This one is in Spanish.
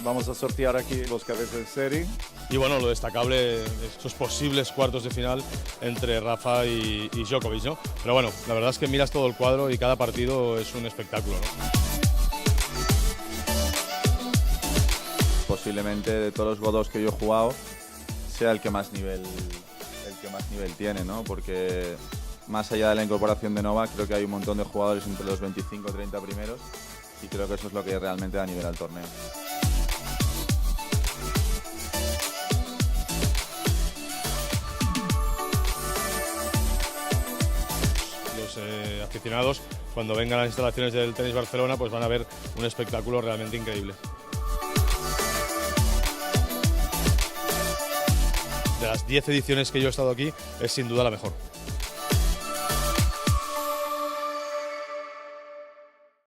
vamos a sortear aquí los cabezas de serie. Y bueno, lo destacable de esos posibles cuartos de final entre Rafa y Djokovic, ¿no? Pero bueno, la verdad es que miras todo el cuadro y cada partido es un espectáculo, ¿no? Posiblemente de todos los Godos que yo he jugado sea el que más nivel tiene, ¿no? Porque más allá de la incorporación de Novak, creo que hay un montón de jugadores entre los 25 o 30 primeros y creo que eso es lo que realmente da nivel al torneo. Los aficionados, cuando vengan a las instalaciones del Tenis Barcelona, pues van a ver un espectáculo realmente increíble. De las 10 ediciones que yo he estado aquí, es sin duda la mejor.